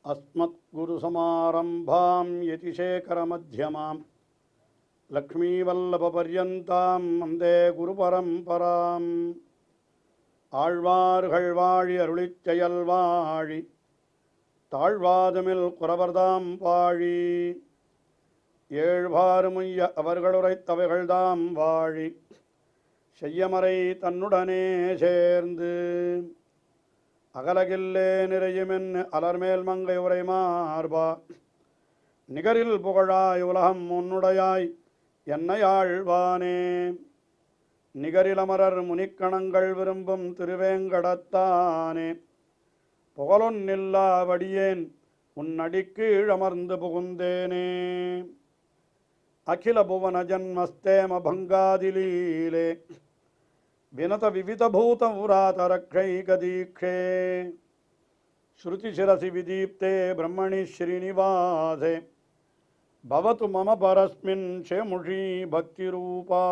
अस्मद्गुरुसमारम्भां यतिशेखरमध्यमां लक्ष्मीवल्लभपर्यन्तां वन्दे गुरुपरम्पराम् ஆழ்வார்கள் வாழி அருளிச் செயல் வாழி தாழ்வாதமில் குறவர்தாம் வாழி ஏழ்வாறுமுய்ய அவர்களுரைத்தவைகள்தாம் வாழி செய்யமறை தன்னுடனே சேர்ந்து அகலகில்லே நிறையுமென் அலர்மேல் மங்கை உரை மார்பா நிகரில் புகழாய் உலகம் உன்னுடையாய் என்னை ஆழ்வானே நிகரிலமரர் முனிக்கணங்கள் விரும்பும் திருவேங்கடத்தானே புகழொன்னில்லா வடியேன் உன்னடிக்கீழ் அமர்ந்து புகுந்தேனே அகில புவன ஜன்மஸ்தேம பங்காதிலீலே வினத விவித பூத உராதரக்ஷைகதீக்ஷே ஸ்ருதிசிரசி விதீப்தே பிரம்மணி ஸ்ரீனிவாசே பவது மம பரஸ்மின் ஷேமுஷி பக்திரூபா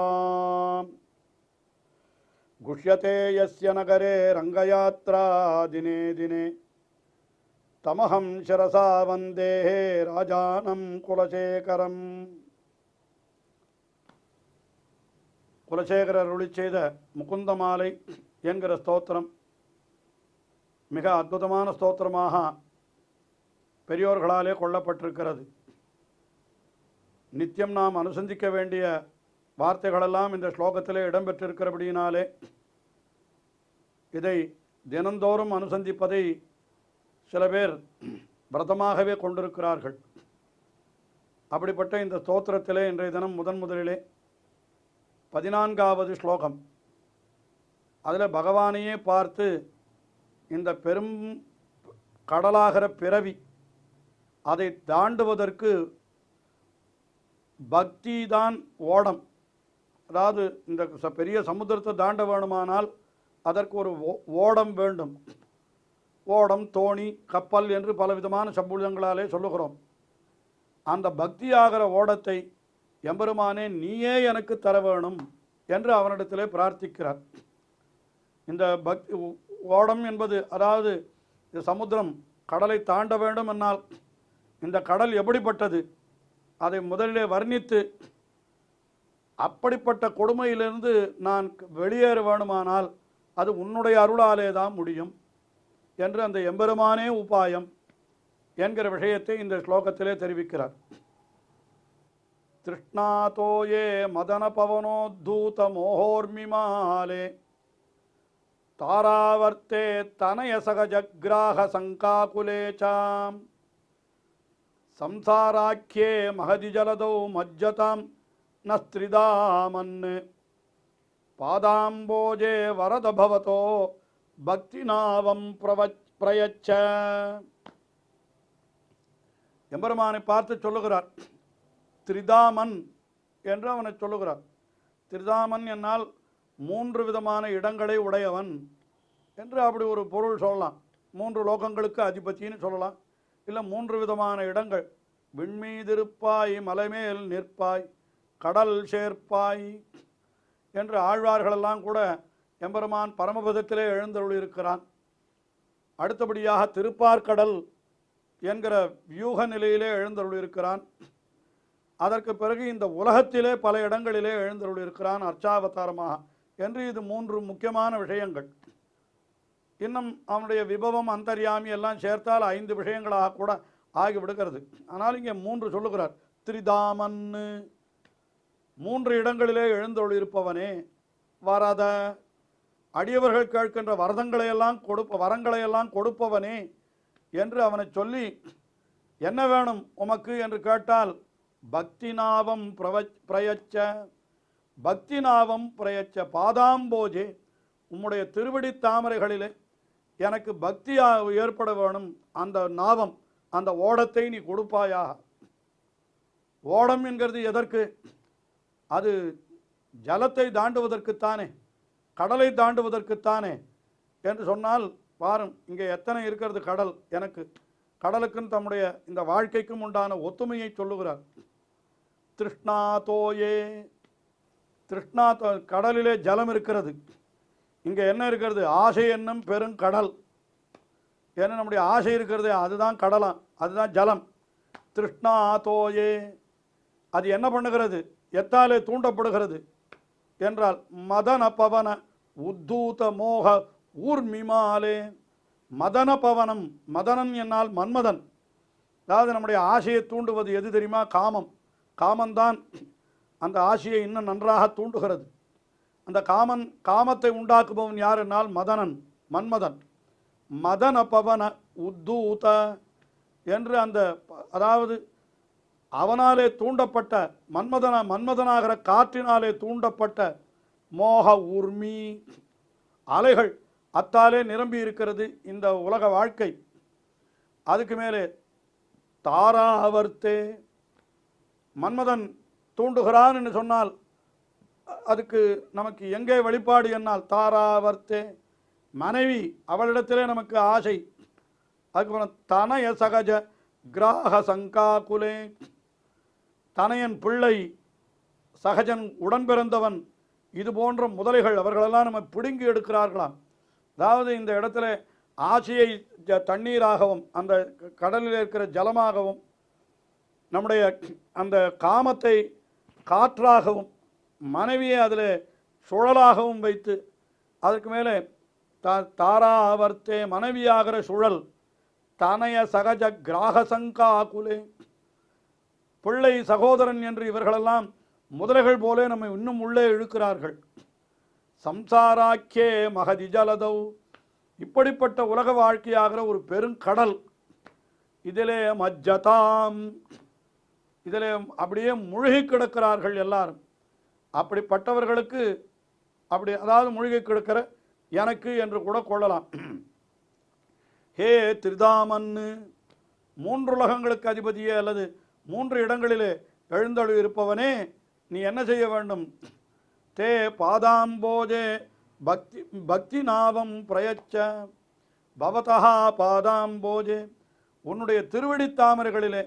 गुष्यते यस्य नगरे रंगयात्रा दिने दिने तमहं शिरसा वन्दे राजानं कुलशेखरम् குலசேகரர் அருளிச் செய்த முகுந்தமாலை என்கிற ஸ்தோத்திரம் மிக அற்புதமான ஸ்தோத்திரமாக பெரியோர்களாலே கொள்ளப்பட்டிருக்கிறது. நித்தியம் நாம் அனுசந்திக்க வேண்டிய வார்த்தைகளெல்லாம் இந்த ஸ்லோகத்திலே இடம்பெற்றிருக்கிறபடியினாலே இதை தினந்தோறும் அனுசந்திப்பதை சில பேர் விரதமாகவே கொண்டிருக்கிறார்கள். அப்படிப்பட்ட இந்த ஸ்தோத்திரத்திலே இன்றைய தினம் முதலிலே 14வது ஸ்லோகம். அதில் பகவானையே பார்த்து இந்த பெரும் கடலாகிற பிறவி அதை தாண்டுவதற்கு பக்தி தான் ஓடம். அதாவது இந்த பெரிய சமுத்திரத்தை தாண்ட வேணுமானால் அதற்கு ஒரு ஓடம் வேண்டும். ஓடம், தோணி, கப்பல் என்று பலவிதமான சம்புதங்களாலே சொல்லுகிறோம். அந்த பக்தியாகிற ஓடத்தை எம்பெருமானே நீயே எனக்கு தர வேணும் என்று அவனிடத்திலே பிரார்த்திக்கிறார். இந்த பக்தி ஓடம் என்பது, அதாவது இந்த சமுத்திரம் கடலை தாண்ட வேண்டும் என்னால் இந்த கடல் எப்படிப்பட்டது அதை முதலிலே வர்ணித்து அப்படிப்பட்ட கொடுமையிலிருந்து நான் வெளியேற வேணுமானால் அது உன்னுடைய அருளாலே தான் முடியும் என்று அந்த எம்பெருமானே உபாயம் என்கிற விஷயத்தை இந்த ஸ்லோகத்திலே தெரிவிக்கிறார். திருஷ்ணாதோயே மதன பவனோத்தூத மோகோர்மிமாலே தாராவர்த்தே தனய சகஜக்ராக சங்காகுலேச்சாம் சம்சாராக்கியே மகதி ஜலதௌ மஜ்ஜதாம் நஸ்திரிதாமன் பாதாம்போஜே வரத பவதோ பக்திநாவம் பிரயச்ச. எம்பெருமானை பார்த்து சொல்லுகிறார் திரிதாமன் என்று அவனை சொல்லுகிறார். திரிதாமன் என்னால் 3 விதமான இடங்களை உடையவன் என்று அப்படி ஒரு பொருள் சொல்லலாம். 3 லோகங்களுக்கு அதிபத்தின்னு சொல்லலாம். இல்லை 3 விதமான இடங்கள், விண்மீதிருப்பாய், மலைமேல் நிற்பாய், கடல் சேர்ப்பாய் என்று ஆழ்வார்களெல்லாம் கூட எம்பெருமான் பரமபதத்திலே எழுந்தருளியிருக்கிறான். அடுத்தபடியாக திருப்பார்கடல் என்கிற வியூக நிலையிலே எழுந்தருளியிருக்கிறான். அதற்கு பிறகு இந்த உலகத்திலே பல இடங்களிலே எழுந்தருளியிருக்கிறான் அர்ச்சாவதாரமாக என்று இது 3 முக்கியமான விஷயங்கள். இன்னும் அவனுடைய விபவம், அந்தர்யாமி எல்லாம் சேர்த்தால் 5 விஷயங்களாக கூட ஆகிவிடுகிறது. ஆனால் இங்கே 3 சொல்லுகிறார். திரிதாமன், 3 இடங்களிலே எழுந்தருளியிருப்பவனே, வரத, அடியவர்கள் கேட்கின்ற வரங்களையெல்லாம் கொடுப்பவனே என்று அவனை சொல்லி, என்ன வேணும் உமக்கு என்று கேட்டால் பக்திநாவம் பிரயச்ச, பக்திநாவம் பிரயச்ச, பாதாம்போஜே, உம்முடைய திருவடி தாமரைகளிலே எனக்கு பக்தி ஏற்பட வேணும். அந்த நாவம், அந்த ஓடத்தை நீ கொடுப்பாயா. ஓடம் என்கிறது எதற்கு? அது ஜலத்தை தாண்டுவதற்குத்தானே, கடலை தாண்டுவதற்குத்தானே என்று சொன்னால் பாரும், இங்கே எத்தனை இருக்கிறது கடல். எனக்கு கடலுக்கும் தம்முடைய இந்த வாழ்க்கைக்கும் உண்டான ஒத்துமையை சொல்லுகிறார். திருஷ்ணாதோயே, கடலிலே ஜலம் இருக்கிறது. இங்கே என்ன இருக்கிறது? ஆசை என்னும் பெருங்கடல். ஏன்னா நம்முடைய ஆசை இருக்கிறதே அதுதான் கடலாம், அதுதான் ஜலம். திருஷ்ணா தோயே, அது என்ன பண்ணுகிறது, எத்தாலே தூண்டப்படுகிறது என்றால் மதன பவன உத்தூத மோக ஊர்மிமாலே. மதன பவனம், மதனன் என்னால் மன்மதன். அதாவது நம்முடைய ஆசையை தூண்டுவது எது தெரியுமா? காமம். காமந்தான் அந்த ஆசையை இன்னும் நன்றாக தூண்டுகிறது. அந்த காமத்தை உண்டாக்குபவன் யார் என்னால் மதனன், மன்மதன். மதன பவன உத்தூத என்று அந்த, அதாவது அவனாலே தூண்டப்பட்ட மன்மதனாகிற காற்றினாலே தூண்டப்பட்ட மோக ஊர்மி அலைகள், அத்தாலே நிரம்பி இருக்கிறது இந்த உலக வாழ்க்கை. அதுக்கு மேலே தாராவர்த்தே, மன்மதன் தூண்டுகிறான் என்று சொன்னால் அதுக்கு நமக்கு எங்கே வெளிப்பாடு என்னால் தாராவர்த்தே, மனைவி, அவளிடத்திலே நமக்கு ஆசை. அதுக்கப்புறம் தனய சகஜ கிராக சங்காகுலே, தனையன் பிள்ளை, சகஜன் உடன் பிறந்தவன், இது போன்ற முதலைகள் அவர்களெல்லாம் நம்ம பிடுங்கி எடுக்கிறார்களாம். அதாவது இந்த இடத்துல ஆசையை தண்ணீராகவும் அந்த கடலில் இருக்கிற ஜலமாகவும், நம்முடைய அந்த காமத்தை காற்றாகவும், மனைவியை அதில் சுழலாகவும் வைத்து, அதற்கு மேலே தாராவர்த்தே மனைவியாகிற சுழல், தனய சகஜ கிராகசங்கா ஆகுலே, பிள்ளை சகோதரன் என்று இவர்களெல்லாம் முதலைகள் போலே நம்ம இன்னும் உள்ளே இழுக்கிறார்கள். சம்சாராக்கியே மகதி ஜலதவ், இப்படிப்பட்ட உலக வாழ்க்கையாகிற ஒரு பெருங்கடல், இதிலே மஜ்ஜதாம், இதிலே அப்படியே மூழ்கி கிடக்கிறார்கள் எல்லாரும். அப்படிப்பட்டவர்களுக்கு, அப்படி அதாவது மூழ்கி கிடக்கிற எனக்கு என்று கூட கொள்ளலாம். ஹே திரிதாமன்னு, மூன்றுலகங்களுக்கு அதிபதியே அல்லது 3 இடங்களிலே எழுந்தொழி இருப்பவனே, நீ என்ன செய்ய வேண்டும்? தே பாதாம்போஜே பக்தி நாவம் பிரயச்ச பவதா பாதாம்போஜே, உன்னுடைய திருவடி தாமரைகளிலே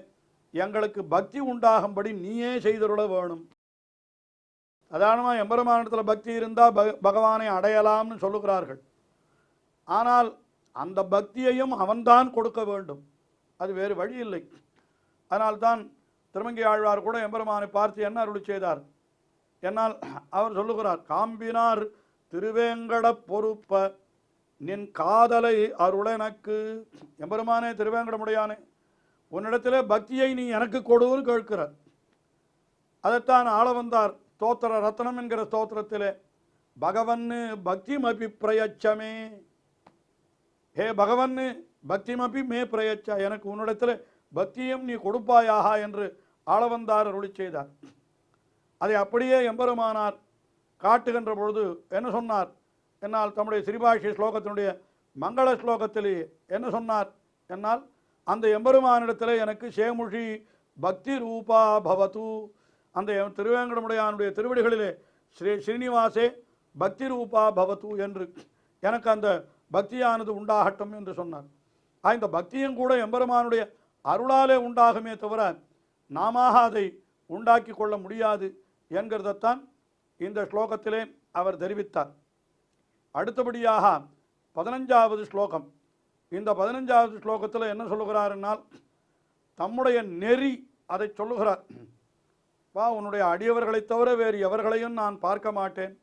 எங்களுக்கு பக்தி உண்டாகும்படி நீயே செய்தருள வேணும். சாதாரணமாக எம்பெருமானிடத்தில் பக்தி இருந்தால் பகவானை அடையலாம்னு சொல்லுகிறார்கள். ஆனால் அந்த பக்தியையும் அவன்தான் கொடுக்க வேண்டும், அது வேறு வழி இல்லை. அதனால்தான் திருமங்கை ஆழ்வார் கூட எம்பெருமானை பார்த்து என்ன அருளி செய்தார் என்னால் அவர் சொல்லுகிறார், காம்பினார் திருவேங்கட பொறுப்ப நின் காதலை அருளெனக்கு. எம்பெருமானே திருவேங்கடமுடையானே, உன்னிடத்திலே பக்தியை நீ எனக்கு கொடுன்னு கேட்கிறார். அதைத்தான் ஆள வந்தார் ஸ்தோத்திர ரத்னம் என்கிற ஸ்தோத்திரத்திலே, பகவன்னு பக்திமபி பிரயச்சமே, ஹே பகவன்னு பக்திமபி மே பிரயச்ச, எனக்கு உன்னிடத்தில் பக்தியும் நீ கொடுப்பாயாக என்று ஆளவந்தார் அருளி செய்தார். அதை அப்படியே எம்பெருமானார் காட்டுகின்ற பொழுது என்ன சொன்னார் என்னால், தம்முடைய ஸ்ரீபாஷ்ய ஸ்லோகத்தினுடைய மங்கள ஸ்லோகத்திலே என்ன சொன்னார் என்னால், அந்த எம்பெருமானிடத்தில் எனக்கு சேமுஷி பக்தி ரூபா பவது, அந்த திருவேங்கடமுடையானுடைய திருவடிகளிலே ஸ்ரீனிவாசே பக்தி ரூபா பவது என்று எனக்கு அந்த பக்தியானது உண்டாகட்டும் என்று சொன்னார். இந்த பக்தியும் கூட எம்பெருமானுடைய அருளாலே உண்டாகுமே தவிர நாம அதை உண்டாக்கி கொள்ள முடியாது என்கிறதைத்தான் இந்த ஸ்லோகத்திலே அவர் தெரிவித்தார். அடுத்தபடியாக 15வது ஸ்லோகம். இந்த 15வது ஸ்லோகத்தில் என்ன சொல்லுகிறார் என்னால், தம்முடைய நெறி அதை சொல்லுகிறார். உன்னுடைய அடியவர்களைத் தவிர வேறு எவர்களையும் நான் பார்க்க மாட்டேன்,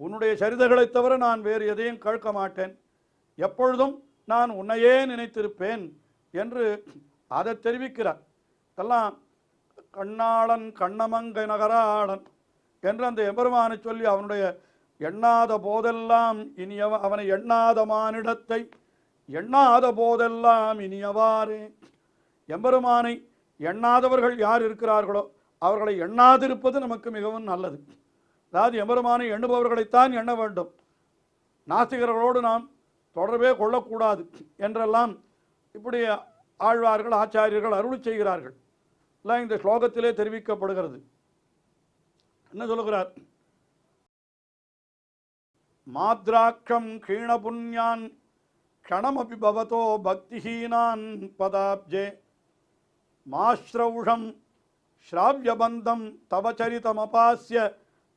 உன்னுடைய சரிதைகளைத் தவிர நான் வேறு எதையும் கேட்க மாட்டேன், எப்பொழுதும் நான் உன்னையே நினைத்திருப்பேன் என்று அதை தெரிவிக்கிறார். இதெல்லாம் கண்ணாளன் கண்ணமங்கை நகராளன் என்று அந்த எம்பெருமானை சொல்லி, அவனுடைய எண்ணாத போதெல்லாம் அவனை எண்ணாத மானிடத்தை எண்ணாத போதெல்லாம் இனியவாறே. எம்பெருமானை எண்ணாதவர்கள் யார் இருக்கிறார்களோ அவர்களை எண்ணாதிருப்பது நமக்கு மிகவும் நல்லது. அதாவது எம்பெருமானை எண்ணுபவர்களைத்தான் எண்ண வேண்டும், நாஸ்திகர்களோடு நாம் தொடர்பே கொள்ளக்கூடாது என்றெல்லாம் இப்படி ஆழ்வார்கள் ஆச்சாரியர்கள் அருளி செய்கிறார்கள். எல்லாம் இந்த ஸ்லோகத்திலே தெரிவிக்கப்படுகிறது. என்ன சொல்லுகிறார்? மாத்ராட்சம் கீண புண்ணியான் க்ஷணமபி பவதோ பக்திஹீனான் பதாப்ஜே மாஸ்ரௌஷம் ஸ்ராவ்யபந்தம் தவ சரிதமபாஸ்ய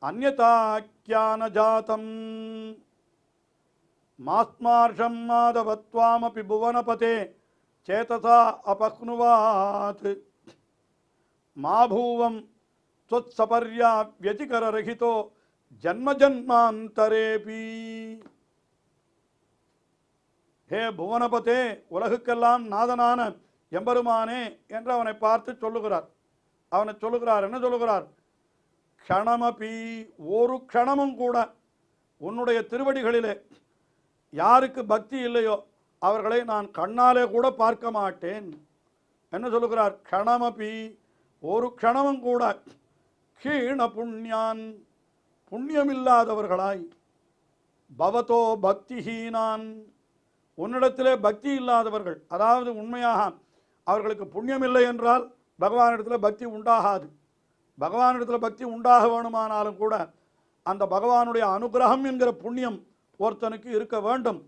அந்யதாக்கியான ஜாதம். மாஸ்மார்ஷம் மாதவத்வாமபி புவனபதே சேதசா அபக்னுவாத் மாபூவம் त्वत्सपर्या व्यतिकररहितो ஜன்மஜன்மாந்தரேபி. ஹே புவனபதே, உலகுக்கெல்லாம் நாதனான எம்பெருமானே என்று அவனை பார்த்து சொல்லுகிறார். அவனை சொல்லுகிறார், என்ன சொல்லுகிறார்? க்ஷணமபி, ஒரு க்ஷணமும் கூட உன்னுடைய திருவடிகளிலே யாருக்கு பக்தி இல்லையோ அவர்களை நான் கண்ணாலே கூட பார்க்க மாட்டேன். என்ன சொல்லுகிறார்? க்ஷணமபி, ஒரு க்ஷணமும் கூட கீண புண்ணியான், புண்ணியமில்லாதவர்களாய், பவதோ பக்திஹீனான், உன்னிடத்திலே பக்தி இல்லாதவர்கள், அதாவது உண்மையாக அவர்களுக்கு புண்ணியம் இல்லை என்றால் பகவானிடத்தில் பக்தி உண்டாகாது. பகவானிடத்தில் பக்தி உண்டாக வேணுமானாலும் கூட அந்த பகவானுடைய அனுகிரகம் என்கிற புண்ணியம் ஒருத்தனுக்கு இருக்க வேண்டும்.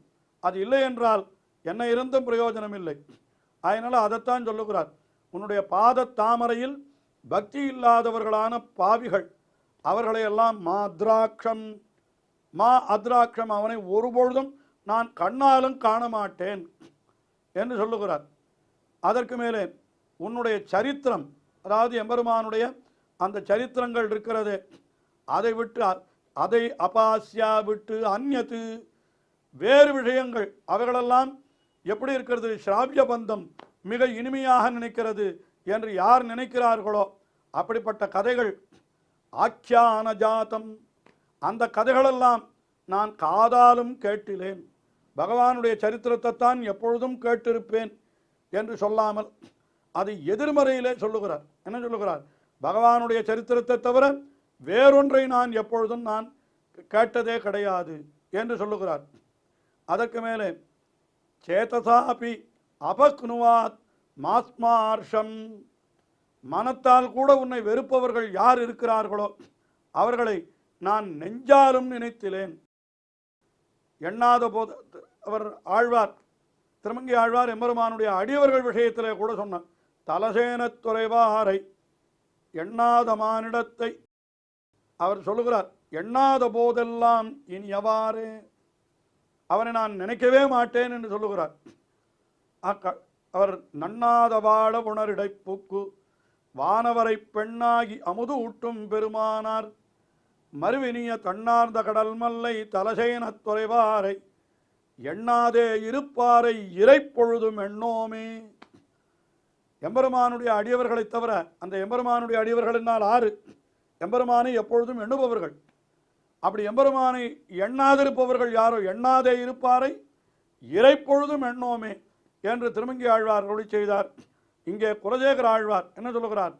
அது இல்லை என்றால் என்ன இருந்தும் பிரயோஜனம் இல்லை. அதனால் அதைத்தான் சொல்லுகிறார். உன்னுடைய பாத தாமரையில் பக்தி இல்லாதவர்களான பாவிகள் அவர்களையெல்லாம் மா அத்ராட்சம் அவனை ஒருபொழுதும் நான் கண்ணாலும் காண மாட்டேன் என்று சொல்லுகிறார். அதற்கு மேலே உன்னுடைய சரித்திரம், அதாவது எம்பெருமானுடைய அந்த சரித்திரங்கள் இருக்கிறது, அதை அபாசியா விட்டு அந்நத்து வேறு விஷயங்கள் அவைகளெல்லாம் எப்படி இருக்கிறது? ஸ்ராவிய பந்தம் மிக இனிமையாக நினைக்கிறது என்று யார் நினைக்கிறார்களோ அப்படிப்பட்ட கதைகள் ஆக்கியான ஜாத்தம், அந்த கதைகளெல்லாம் நான் காதாலும் கேட்டிலேன். பகவானுடைய சரித்திரத்தை தான் எப்பொழுதும் கேட்டிருப்பேன் என்று சொல்லாமல் அது எதிர்மறையிலே சொல்லுகிறார். என்ன சொல்லுகிறார்? பகவானுடைய சரித்திரத்தை தவிர வேறொன்றை நான் எப்பொழுதும் நான் கேட்டதே கிடையாது என்று சொல்லுகிறார். அதற்கு மேலே சேதசாபி அபக்னுவாத் மாஸ்மார்ஷம், மனத்தால் கூட உன்னை வெறுப்பவர்கள் யார் இருக்கிறார்களோ அவர்களை நான் நெஞ்சாலும் நினைத்திலேன். எண்ணாத போது அவர் ஆழ்வார், திருமங்கை ஆழ்வார் எம்பெருமானுடைய அடியவர்கள் விஷயத்திலே கூட சொன்னார். தலசேனத் துறைவாரை எண்ணாத மானிடத்தை அவர் சொல்லுகிறார். எண்ணாத போதெல்லாம் இனி எவ்வாறே அவனை நான் நினைக்கவே மாட்டேன் என்று சொல்லுகிறார். அவர் நன்னாத வாழ உணரிடைப்புக்கு வானவரை பெண்ணாகி அமுது ஊட்டும் பெருமானார் மறுவினிய தன்னார்ந்த கடல் மல்லை தலசேனத் துறைவாரை எண்ணாதே இருப்பாரை இறைப்பொழுதும் எண்ணோமே. எம்பெருமானுடைய அடியவர்களை தவிர, அந்த எம்பெருமானுடைய அடியவர்களினால் ஆறு எம்பெருமானை எப்பொழுதும் எண்ணுபவர்கள். அப்படி எம்பெருமானை எண்ணாதிருப்பவர்கள் யாரோ, எண்ணாதே இருப்பாரை இறைப்பொழுதும் எண்ணோமே என்று திருமங்கி ஆழ்வார் அருளி செய்தார். இங்கே குலசேகர ஆழ்வார் என்ன சொல்லுகிறார்?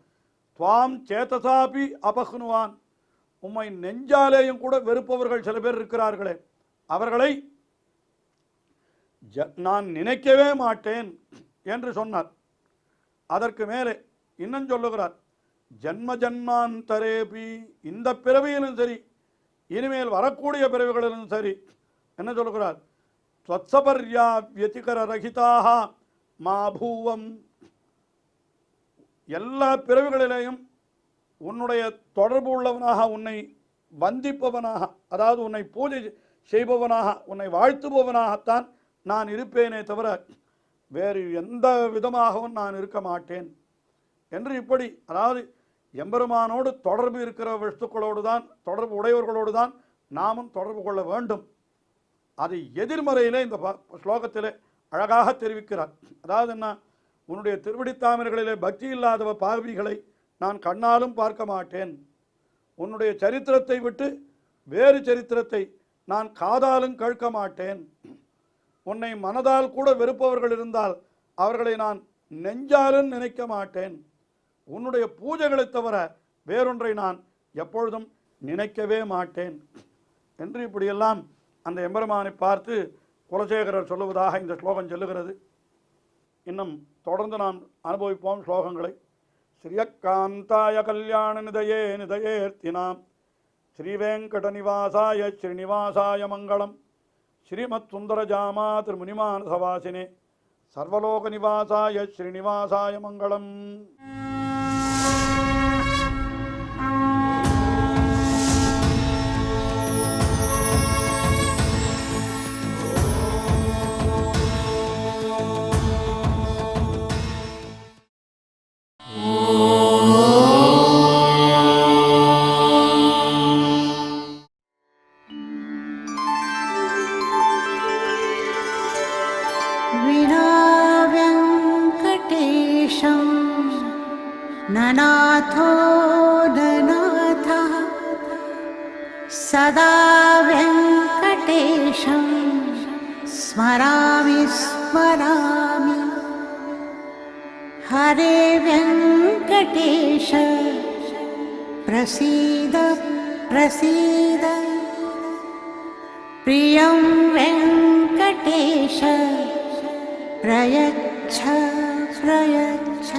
துவாம் சேதசாபி அபக்னுவான், உம்மை நெஞ்சாலேயும் கூட வெறுப்பவர்கள் சில பேர் இருக்கிறார்களே அவர்களை நான் நினைக்கவே மாட்டேன் என்று சொன்னார். அதற்கு மேலே இன்னும் சொல்லுகிறார், ஜன்ம ஜன்மாந்தரேபி, இந்த பிறவியிலும் சரி இனிமேல் வரக்கூடிய பிறவிகளிலும் சரி என்ன சொல்லுகிறார்? ஸ்வத்சபர்யா வியதிகர ரகிதாக மாபூவம், எல்லா பிறவிகளிலேயும் உன்னுடைய தொடர்பு உள்ளவனாக, உன்னை வந்திப்பவனாக, அதாவது உன்னை பூஜை செய்பவனாக, உன்னை வாழ்த்துபவனாகத்தான் நான் இருப்பேனே தவிர வேறு எந்த விதமாகவும் நான் இருக்க மாட்டேன் என்று இப்படி, அதாவது எம்பெருமானோடு தொடர்பு இருக்கிற வஸ்துக்களோடு தான், தொடர்பு உடையவர்களோடு தான் நாமும் தொடர்பு கொள்ள வேண்டும். அது எதிர்மறையிலே இந்த ஸ்லோகத்திலே அழகாக தெரிவிக்கிறார். அதாவது என்ன? உன்னுடைய திருவடித்தாமர்களிலே பக்தி இல்லாதவ பாவிகளை நான் கண்ணாலும் பார்க்க மாட்டேன். உன்னுடைய சரித்திரத்தை விட்டு வேறு சரித்திரத்தை நான் காதாலும் கேட்க மாட்டேன். உன்னை மனதால் கூட வெறுப்பவர்கள் இருந்தால் அவர்களை நான் நெஞ்சாலும் நினைக்க மாட்டேன். உன்னுடைய பூஜைகளை தவிர வேறொன்றை நான் எப்பொழுதும் நினைக்கவே மாட்டேன் என்று இப்படியெல்லாம் அந்த எம்பெருமானை பார்த்து குலசேகரர் சொல்லுவதாக இந்த ஸ்லோகம் சொல்லுகிறது. இன்னும் தொடர்ந்து நாம் அனுபவிப்போம் ஸ்லோகங்களை. ஸ்ரீயக்காந்தாய கல்யாண நிதயே நிதயேர்த்தினாம் ஸ்ரீவேங்கட நிவாசாய ஸ்ரீனிவாசாய மங்களம். ஸ்ரீமத் சுந்தரஜாமா திருமுனிமானசவாசினே சர்வலோக நிவாசாய ஸ்ரீனிவாசாய மங்களம். विना वेङ्कटेशं ननाथो ननाथः सदा वेङ्कटेशं स्मरामि स्मरामि। हरे वेङ्कटेश प्रसीद प्रसीद। प्रियं वेङ्कटेश प्रयच्छ प्रयच्छ।